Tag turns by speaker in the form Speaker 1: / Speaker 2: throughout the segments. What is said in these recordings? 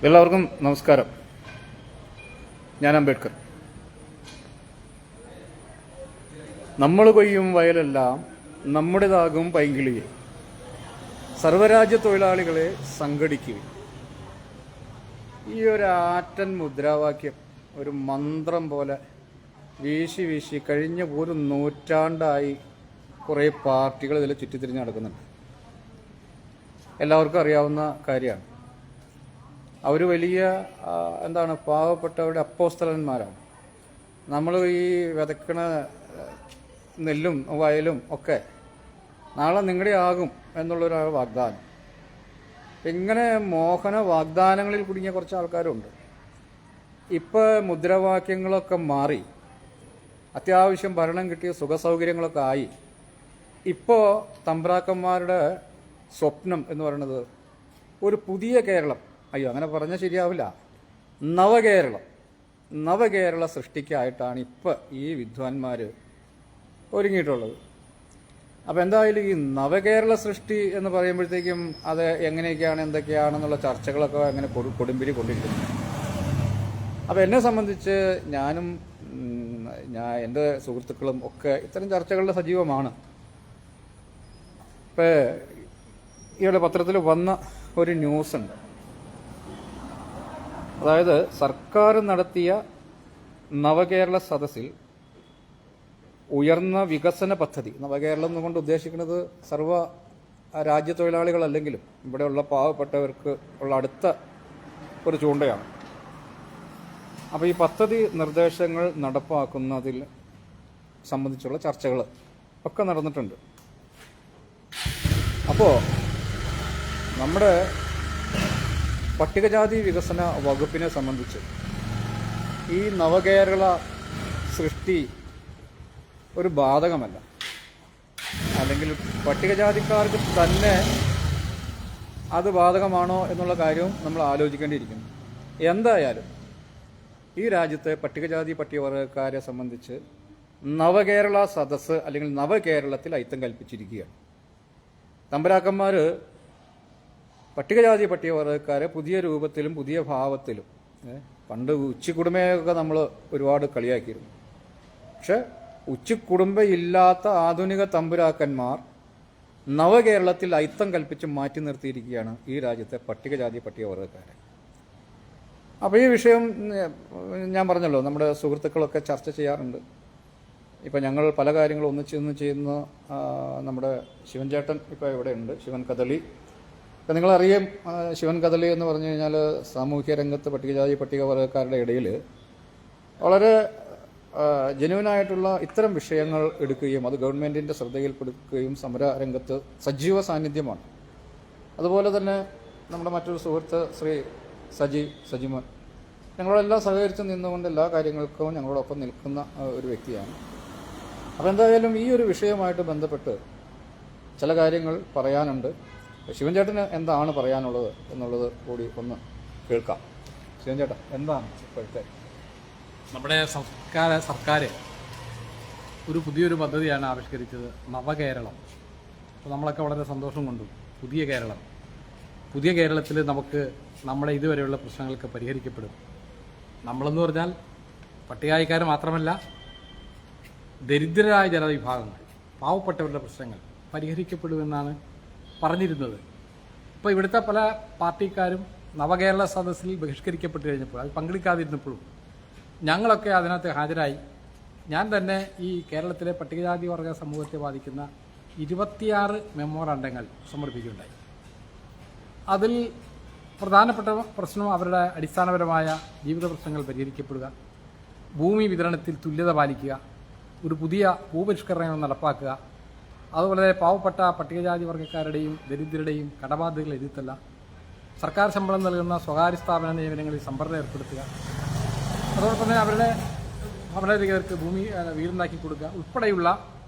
Speaker 1: എല്ലാവർക്കും നമസ്കാരം. ഞാൻ അംബേദ്കർ. നമ്മൾ കൊയ്യും വയലെല്ലാം നമ്മുടേതാകും പൈങ്കിളിയെ, സർവരാജ്യ തൊഴിലാളികളെ സംഘടിക്കുക. ഈ ഒരു ആറ്റൻ മുദ്രാവാക്യം ഒരു മന്ത്രം പോലെ വീശി വീശി കഴിഞ്ഞ ഒരു നൂറ്റാണ്ടായി കുറേ പാർട്ടികൾ ഇതിൽ ചുറ്റിത്തിരിഞ്ഞ് നടക്കുന്നുണ്ട്. എല്ലാവർക്കും അറിയാവുന്ന കാര്യമാണ്. അവർ വലിയ പാവപ്പെട്ടവരുടെ അപ്പോസ്തലന്മാരാണ്. നമ്മൾ ഈ വിതക്കണ നെല്ലും വയലും ഒക്കെ നാളെ നിങ്ങളുടെ ആകും എന്നുള്ളൊരു വാഗ്ദാനം. ഇങ്ങനെ മോഹന വാഗ്ദാനങ്ങളിൽ കുടുങ്ങിയ കുറച്ച് ആൾക്കാരുണ്ട്. ഇപ്പോൾ മുദ്രാവാക്യങ്ങളൊക്കെ മാറി അത്യാവശ്യം ഭരണം കിട്ടിയ സുഖസൗകര്യങ്ങളൊക്കെ ആയി. ഇപ്പോൾ തമ്പ്രാക്കന്മാരുടെ സ്വപ്നം എന്ന് പറയുന്നത് ഒരു പുതിയ കേരളം, അങ്ങനെ പറഞ്ഞാൽ ശരിയാവില്ല, നവകേരള സൃഷ്ടിക്കായിട്ടാണ് ഇപ്പോൾ ഈ വിദ്വാൻമാർ ഒരുങ്ങിയിട്ടുള്ളത്. അപ്പോൾ എന്തായാലും ഈ നവകേരള സൃഷ്ടി എന്ന് പറയുമ്പോഴത്തേക്കും അത് എങ്ങനെയൊക്കെയാണ് എന്തൊക്കെയാണെന്നുള്ള ചർച്ചകളൊക്കെ അങ്ങനെ കൊടുമ്പിരി കൊണ്ടിരിക്കുന്നു. അപ്പോൾ എന്നെ സംബന്ധിച്ച് ഞാനും എൻ്റെ സുഹൃത്തുക്കളും ഒക്കെ ഇത്തരം ചർച്ചകളിൽ സജീവമാണ്. ഇപ്പോൾ ഈയിടെ പത്രത്തിൽ വന്ന ഒരു ന്യൂസ് ഉണ്ട്. അതായത് സർക്കാർ നടത്തിയ നവകേരള സദസ്സിൽ ഉയർന്ന വികസന പദ്ധതി, നവകേരളം എന്നുകൊണ്ട് ഉദ്ദേശിക്കുന്നത് സർവ്വ രാജ്യ തൊഴിലാളികളല്ലെങ്കിലും ഇവിടെയുള്ള പാവപ്പെട്ടവർക്ക് ഉള്ള അടുത്ത ഒരു ചൂണ്ടയാണ്. അപ്പോൾ ഈ പദ്ധതി നിർദ്ദേശങ്ങൾ നടപ്പാക്കുന്നതിൽ സംബന്ധിച്ചുള്ള ചർച്ചകൾ ഒക്കെ നടന്നിട്ടുണ്ട്. അപ്പോൾ നമ്മുടെ പട്ടികജാതി വികസന വകുപ്പിനെ സംബന്ധിച്ച് ഈ നവകേരള സൃഷ്ടി ഒരു ബാധകമല്ല. അല്ലെങ്കിൽ പട്ടികജാതിക്കാർക്ക് തന്നെ അത് ബാധകമാണോ എന്നുള്ള കാര്യവും നമ്മൾ ആലോചിക്കേണ്ടിയിരിക്കുന്നു. എന്തായാലും ഈ രാജ്യത്തെ പട്ടികജാതി പട്ടികവർഗക്കാരെ സംബന്ധിച്ച് നവകേരള സദസ്സ് അല്ലെങ്കിൽ നവകേരളത്തിൽ അയിത്തം കൽപ്പിച്ചിരിക്കുകയാണ്. തമ്പുരാക്കന്മാർ പട്ടികജാതി പട്ടികവർഗക്കാരെ പുതിയ രൂപത്തിലും പുതിയ ഭാവത്തിലും, പണ്ട് ഉച്ചിക്കുടുംബയൊക്കെ നമ്മൾ ഒരുപാട് കളിയാക്കിയിരുന്നു. പക്ഷെ ഉച്ചിക്കുടുംബയില്ലാത്ത ആധുനിക തമ്പുരാക്കന്മാർ നവകേരളത്തിൽ അയിത്തം കൽപ്പിച്ച് മാറ്റി നിർത്തിയിരിക്കുകയാണ് ഈ രാജ്യത്തെ പട്ടികജാതി പട്ടികവർഗക്കാരെ. അപ്പോൾ ഈ വിഷയം ഞാൻ പറഞ്ഞല്ലോ, നമ്മുടെ സുഹൃത്തുക്കളൊക്കെ ചർച്ച ചെയ്യാറുണ്ട്. ഇപ്പം ഞങ്ങൾ പല കാര്യങ്ങളും ഒന്നിച്ച് ചെയ്യുന്ന നമ്മുടെ ശിവൻ ചേട്ടൻ ഇപ്പോൾ ഇവിടെ ഉണ്ട്, ശിവൻ കദളി. ഇപ്പം നിങ്ങളറിയാം, ശിവൻ കദളി എന്ന് പറഞ്ഞു കഴിഞ്ഞാൽ സാമൂഹ്യ രംഗത്ത് പട്ടികജാതി പട്ടികവർഗക്കാരുടെ ഇടയിൽ വളരെ ജെന്യുവനായിട്ടുള്ള ഇത്തരം വിഷയങ്ങൾ എടുക്കുകയും അത് ഗവൺമെൻറ്റിൻ്റെ ശ്രദ്ധയിൽപ്പെടുത്തുകയും സമര രംഗത്ത് സജീവ സാന്നിധ്യമാണ്. അതുപോലെ തന്നെ നമ്മുടെ മറ്റൊരു സുഹൃത്ത് ശ്രീ സജിമോൻ, ഞങ്ങളെല്ലാം സഹകരിച്ച് നിന്നുകൊണ്ട് എല്ലാ കാര്യങ്ങൾക്കും ഞങ്ങളോടൊപ്പം നിൽക്കുന്ന ഒരു വ്യക്തിയാണ്. അപ്പോൾ എന്തായാലും ഈ ഒരു വിഷയവുമായിട്ട് ബന്ധപ്പെട്ട് ചില കാര്യങ്ങൾ പറയാനുണ്ട്. ശിവൻ ചേട്ടന് എന്താണ് പറയാനുള്ളത് എന്നുള്ളത് കൂടി ഒന്ന് കേൾക്കാം. ശിവൻ ചേട്ടൻ, എന്താണ് ഇപ്പോഴത്തെ
Speaker 2: നമ്മുടെ സർക്കാർ ഒരു പുതിയൊരു പദ്ധതിയാണ് ആവിഷ്കരിച്ചത്, നവകേരളം. അപ്പോൾ നമ്മളൊക്കെ വളരെ സന്തോഷം കൊണ്ടു. പുതിയ കേരളത്തിൽ നമുക്ക് നമ്മുടെ ഇതുവരെയുള്ള പ്രശ്നങ്ങൾക്ക് പരിഹരിക്കപ്പെടും. നമ്മളെന്ന് പറഞ്ഞാൽ പട്ടികജാതിക്കാർ മാത്രമല്ല, ദരിദ്രരായ ജനവിഭാഗങ്ങൾ, പാവപ്പെട്ടവരുടെ പ്രശ്നങ്ങൾ പരിഹരിക്കപ്പെടുമെന്നാണ് പറഞ്ഞിരുന്നത്. ഇപ്പോൾ ഇവിടുത്തെ പല പാർട്ടിക്കാരും നവകേരള സദസ്സിൽ ബഹിഷ്കരിക്കപ്പെട്ട് കഴിഞ്ഞപ്പോൾ, അത് പങ്കെടുക്കാതിരുന്നപ്പോഴും ഞങ്ങളൊക്കെ അതിനകത്ത് ഹാജരായി. ഞാൻ തന്നെ ഈ കേരളത്തിലെ പട്ടികജാതി വർഗ സമൂഹത്തെ ബാധിക്കുന്ന 26 മെമ്മോറാണ്ടങ്ങൾ സമർപ്പിക്കുകയുണ്ടായി. അതിൽ പ്രധാനപ്പെട്ട പ്രശ്നം അവരുടെ അടിസ്ഥാനപരമായ ജീവിത പ്രശ്നങ്ങൾ പരിഹരിക്കപ്പെടുക, ഭൂമി വിതരണത്തിൽ തുല്യത പാലിക്കുക, ഒരു പുതിയ ഭൂപരിഷ്കരണം നടപ്പാക്കുക, അതുപോലെ പാവപ്പെട്ട പട്ടികജാതി വർഗ്ഗക്കാരുടെയും ദരിദ്രരുടെയും കടബാധ്യതകൾ എഴുത്തല്ല, സർക്കാർ ശമ്പളം നൽകുന്ന സ്വകാര്യ സ്ഥാപന നിയമനങ്ങളിൽ സമ്പർദ്ദം ഏർപ്പെടുത്തുക, അതോടൊപ്പം തന്നെ അവരുടെ ഭവനരഹിതർക്ക് ഭൂമി വീടുണ്ടാക്കി കൊടുക്കുക ഉൾപ്പെടെയുള്ള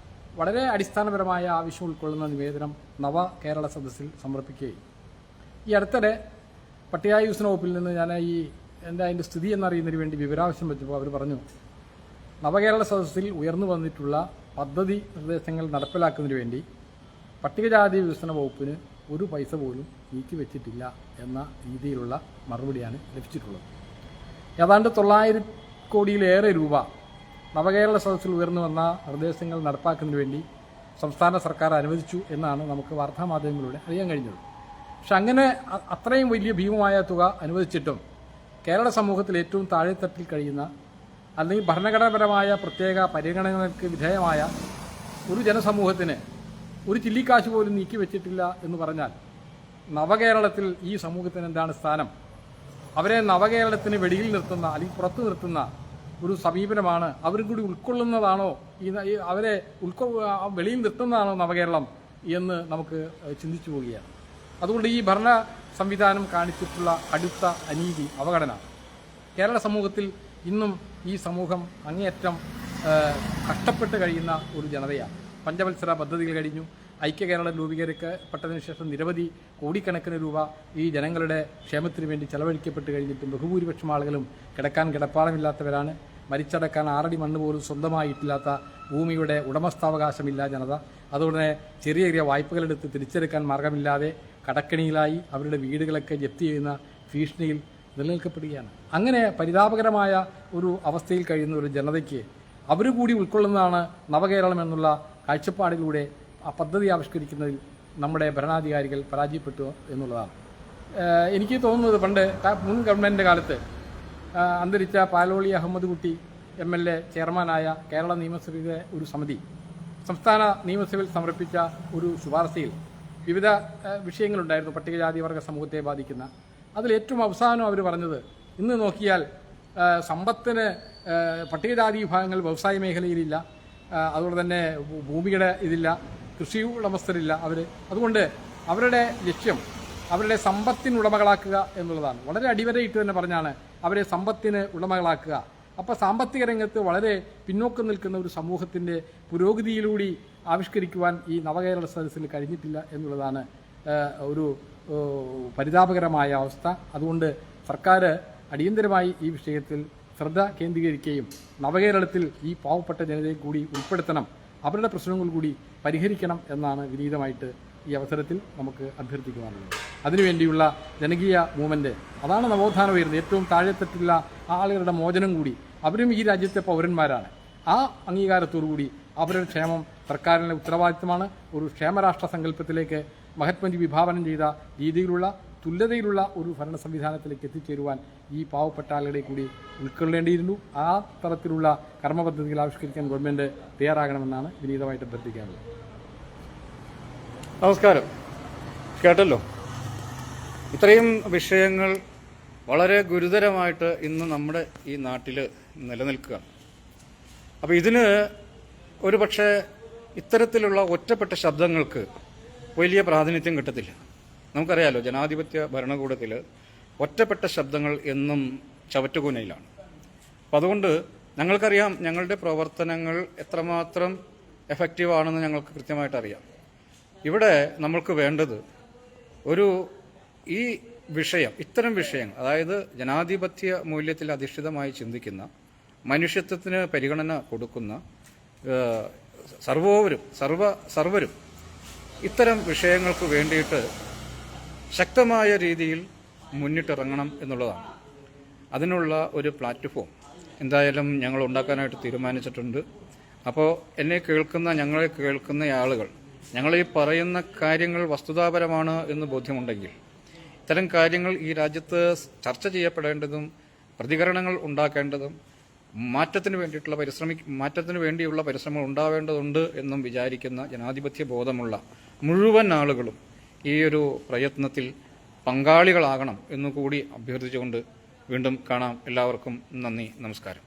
Speaker 2: വളരെ അടിസ്ഥാനപരമായ ആവശ്യം ഉൾക്കൊള്ളുന്ന നിവേദനം നവകേരള സദസ്സിൽ സമർപ്പിക്കുകയും ഈ അടുത്തിടെ പട്ടികജാതി വികസന വകുപ്പിൽ നിന്ന് ഞാൻ അതിൻ്റെ സ്ഥിതി എന്നറിയുന്നതിന് വേണ്ടി വിവരാവശ്യം വെച്ചപ്പോൾ അവർ പറഞ്ഞു, നവകേരള സദസ്സിൽ ഉയർന്നു വന്നിട്ടുള്ള പദ്ധതി നിർദ്ദേശങ്ങൾ നടപ്പിലാക്കുന്നതിന് വേണ്ടി പട്ടികജാതി വികസന വകുപ്പിന് ഒരു പൈസ പോലും നീക്കിവെച്ചിട്ടില്ല എന്ന രീതിയിലുള്ള മറുപടിയാണ് ലഭിച്ചിട്ടുള്ളത്. ഏതാണ്ട് 900 കോടിയിലേറെ രൂപ നവകേരള സദസ്സിൽ ഉയർന്നു വന്ന നിർദ്ദേശങ്ങൾ നടപ്പാക്കുന്നതിന് വേണ്ടി സംസ്ഥാന സർക്കാർ അനുവദിച്ചു എന്നാണ് നമുക്ക് വാർത്താമാധ്യമങ്ങളിലൂടെ അറിയാൻ കഴിഞ്ഞത്. പക്ഷെ അങ്ങനെ അത്രയും വലിയ ഭീമമായ തുക അനുവദിച്ചിട്ടും കേരള സമൂഹത്തിൽ ഏറ്റവും താഴെത്തട്ടിൽ കഴിയുന്ന അല്ലെങ്കിൽ ഭരണഘടനാപരമായ പ്രത്യേക പരിഗണനകൾക്ക് വിധേയമായ ഒരു ജനസമൂഹത്തിന് ഒരു ചില്ലിക്കാശ് പോലും നീക്കിവെച്ചിട്ടില്ല എന്ന് പറഞ്ഞാൽ നവകേരളത്തിൽ ഈ സമൂഹത്തിന് എന്താണ് സ്ഥാനം? അവരെ നവകേരളത്തിന് വെളിയിൽ നിർത്തുന്ന അല്ലെങ്കിൽ പുറത്തു നിർത്തുന്ന ഒരു സമീപനമാണ് അവരും കൂടി ഉൾക്കൊള്ളുന്നതാണോ അവരെ വെളിയിൽ നിർത്തുന്നതാണോ നവകേരളം എന്ന് നമുക്ക് ചിന്തിച്ചു പോവുകയാണ്. അതുകൊണ്ട് ഈ ഭരണ സംവിധാനം കാണിച്ചിട്ടുള്ള കടുത്ത അനീതി, അവഗണന കേരള സമൂഹത്തിൽ ഇന്നും ഈ സമൂഹം അങ്ങേയറ്റം കഷ്ടപ്പെട്ട് കഴിയുന്ന ഒരു ജനതയാണ്. പഞ്ചവത്സര പദ്ധതികൾ കഴിഞ്ഞു, ഐക്യകേരളം രൂപീകരിക്കപ്പെട്ടതിന് ശേഷം നിരവധി കോടിക്കണക്കിന് രൂപ ഈ ജനങ്ങളുടെ ക്ഷേമത്തിന് വേണ്ടി ചെലവഴിക്കപ്പെട്ട് കഴിഞ്ഞിട്ടും ബഹുഭൂരിപക്ഷം ആളുകളും കിടക്കാൻ കിടപ്പാടമില്ലാത്തവരാണ്. മരിച്ചടക്കാൻ 6 അടി മണ്ണ് പോലും സ്വന്തമായിട്ടില്ലാത്ത ഭൂമിയുടെ ഉടമസ്ഥാവകാശമില്ല ജനത. അതുകൊണ്ട് ചെറിയ ചെറിയ വായ്പകളെടുത്ത് തിരിച്ചെടുക്കാൻ മാർഗമില്ലാതെ കടക്കണിയിലായി അവരുടെ വീടുകളൊക്കെ ജപ്തി ചെയ്യുന്ന ഭീഷണിയിൽ നിലനിൽക്കപ്പെടുകയാണ്. അങ്ങനെ പരിതാപകരമായ ഒരു അവസ്ഥയിൽ കഴിയുന്ന ഒരു ജനതയ്ക്ക് അവർ കൂടി ഉൾക്കൊള്ളുന്നതാണ് നവകേരളം എന്നുള്ള കാഴ്ചപ്പാടിലൂടെ ആ പദ്ധതി ആവിഷ്കരിക്കുന്നതിൽ നമ്മുടെ ഭരണാധികാരികൾ പരാജയപ്പെട്ടു എന്നുള്ളതാണ്. എനിക്ക് തോന്നുന്നത് പണ്ട് മുൻ ഗവൺമെൻറ്റിൻ്റെ കാലത്ത് അന്തരിച്ച പാലോളി അഹമ്മദ് കുട്ടി MLA ചെയർമാനായ കേരള നിയമസഭയിലെ ഒരു സമിതി സംസ്ഥാന നിയമസഭയിൽ സമർപ്പിച്ച ഒരു ശുപാർശയിൽ വിവിധ വിഷയങ്ങളുണ്ടായിരുന്നു പട്ടികജാതി വർഗ സമൂഹത്തെ ബാധിക്കുന്ന. അതിലേറ്റവും അവസാനം അവർ പറഞ്ഞത്, ഇന്ന് നോക്കിയാൽ സമ്പത്തിന് പട്ടികജാതി വിഭാഗങ്ങൾ വ്യവസായ മേഖലയിലില്ല, അതുപോലെ തന്നെ ഭൂമിയുടെ ഇതില്ല, കൃഷി ഉടമസ്ഥരില്ല അതുകൊണ്ട് അവരുടെ ലക്ഷ്യം അവരുടെ സമ്പത്തിന് ഉടമകളാക്കുക എന്നുള്ളതാണ്. വളരെ അടിവരയിട്ട് തന്നെ പറഞ്ഞാണ് അവരെ സമ്പത്തിന് ഉടമകളാക്കുക. അപ്പോൾ സാമ്പത്തിക രംഗത്ത് വളരെ പിന്നോക്കം നിൽക്കുന്ന ഒരു സമൂഹത്തിൻ്റെ പുരോഗതിയിലൂടെ ആവിഷ്കരിക്കുവാൻ ഈ നവകേരള സദസ്സിൽ കഴിഞ്ഞിട്ടില്ല എന്നുള്ളതാണ് ഒരു പരിതാപകരമായ അവസ്ഥ. അതുകൊണ്ട് സർക്കാർ അടിയന്തരമായി ഈ വിഷയത്തിൽ ശ്രദ്ധ കേന്ദ്രീകരിക്കുകയും നവകേരളത്തിൽ ഈ പാവപ്പെട്ട ജനതയെ കൂടി ഉൾപ്പെടുത്തണം, അവരുടെ പ്രശ്നങ്ങൾ കൂടി പരിഹരിക്കണം എന്നാണ് വിനീതമായിട്ട് ഈ അവസരത്തിൽ നമുക്ക് അഭ്യർത്ഥിക്കുവാനുള്ളത്. അതിനുവേണ്ടിയുള്ള ജനകീയ മൂവ്മെൻറ്റ്, അതാണ് നവോത്ഥാനം ഉയരുന്നത്. ഏറ്റവും താഴെത്തട്ടുള്ള ആളുകളുടെ മോചനം കൂടി, അവരും ഈ രാജ്യത്തെ പൗരന്മാരാണ്. ആ അംഗീകാരത്തോടുകൂടി അവരുടെ ക്ഷേമം സർക്കാരിൻ്റെ ഉത്തരവാദിത്തമാണ്. ഒരു ക്ഷേമരാഷ്ട്ര സങ്കല്പത്തിലേക്ക് മഹാത്മജി വിഭാവനം ചെയ്ത രീതിയിലുള്ള തുല്യതയിലുള്ള ഒരു ഭരണ സംവിധാനത്തിലേക്ക് എത്തിച്ചേരുവാൻ ഈ പാവപ്പെട്ട ആളുകളെ കൂടി ഉൾക്കൊള്ളേണ്ടിയിരുന്നു. ആ തരത്തിലുള്ള കർമ്മപദ്ധതികൾ ആവിഷ്കരിക്കാൻ ഗവൺമെൻറ് തയ്യാറാകണമെന്നാണ് വിനീതമായിട്ട് അഭ്യർത്ഥിക്കാനുള്ളത്.
Speaker 1: നമസ്കാരം. കേട്ടല്ലോ, ഇത്രയും വിഷയങ്ങൾ വളരെ ഗുരുതരമായിട്ട് ഇന്ന് നമ്മുടെ ഈ നാട്ടിൽ നിലനിൽക്കുക. അപ്പോൾ ഇതിന് ഒരു പക്ഷേ ഇത്തരത്തിലുള്ള ഒറ്റപ്പെട്ട ശബ്ദങ്ങൾക്ക് വലിയ പ്രാതിനിധ്യം കിട്ടത്തില്ല. നമുക്കറിയാലോ, ജനാധിപത്യ ഭരണകൂടത്തിൽ ഒറ്റപ്പെട്ട ശബ്ദങ്ങൾ എന്നും ചവറ്റുകൂനയിലാണ്. അപ്പം അതുകൊണ്ട് ഞങ്ങൾക്കറിയാം ഞങ്ങളുടെ പ്രവർത്തനങ്ങൾ എത്രമാത്രം എഫക്റ്റീവാണെന്ന് ഞങ്ങൾക്ക് കൃത്യമായിട്ട് അറിയാം. ഇവിടെ നമ്മൾക്ക് വേണ്ടത് ഈ വിഷയം, ഇത്തരം വിഷയങ്ങൾ, അതായത് ജനാധിപത്യ മൂല്യത്തിൽ അധിഷ്ഠിതമായി ചിന്തിക്കുന്ന, മനുഷ്യത്വത്തിന് പരിഗണന കൊടുക്കുന്ന സർവരും ഇത്തരം വിഷയങ്ങൾക്ക് വേണ്ടിയിട്ട് ശക്തമായ രീതിയിൽ മുന്നിട്ടിറങ്ങണം എന്നുള്ളതാണ്. അതിനുള്ള ഒരു പ്ലാറ്റ്ഫോം എന്തായാലും ഞങ്ങൾ ഉണ്ടാക്കാനായിട്ട് തീരുമാനിച്ചിട്ടുണ്ട്. അപ്പോൾ ഞങ്ങളെ കേൾക്കുന്ന ആളുകൾ, ഞങ്ങളീ പറയുന്ന കാര്യങ്ങൾ വസ്തുതാപരമാണ് എന്ന് ബോധ്യമുണ്ടെങ്കിൽ, ഇത്തരം കാര്യങ്ങൾ ഈ രാജ്യത്ത് ചർച്ച ചെയ്യപ്പെടേണ്ടതും പ്രതികരണങ്ങൾ ഉണ്ടാക്കേണ്ടതും മാറ്റത്തിന് വേണ്ടിയുള്ള പരിശ്രമങ്ങൾ ഉണ്ടാവേണ്ടതുണ്ട് എന്നും വിചാരിക്കുന്ന ജനാധിപത്യ ബോധമുള്ള മുഴുവൻ ആളുകളും ഈ ഒരു പ്രയത്നത്തിൽ പങ്കാളികളാകണം എന്നുകൂടി അഭ്യർത്ഥിച്ചുകൊണ്ട് വീണ്ടും കാണാം. എല്ലാവർക്കും നന്ദി, നമസ്കാരം.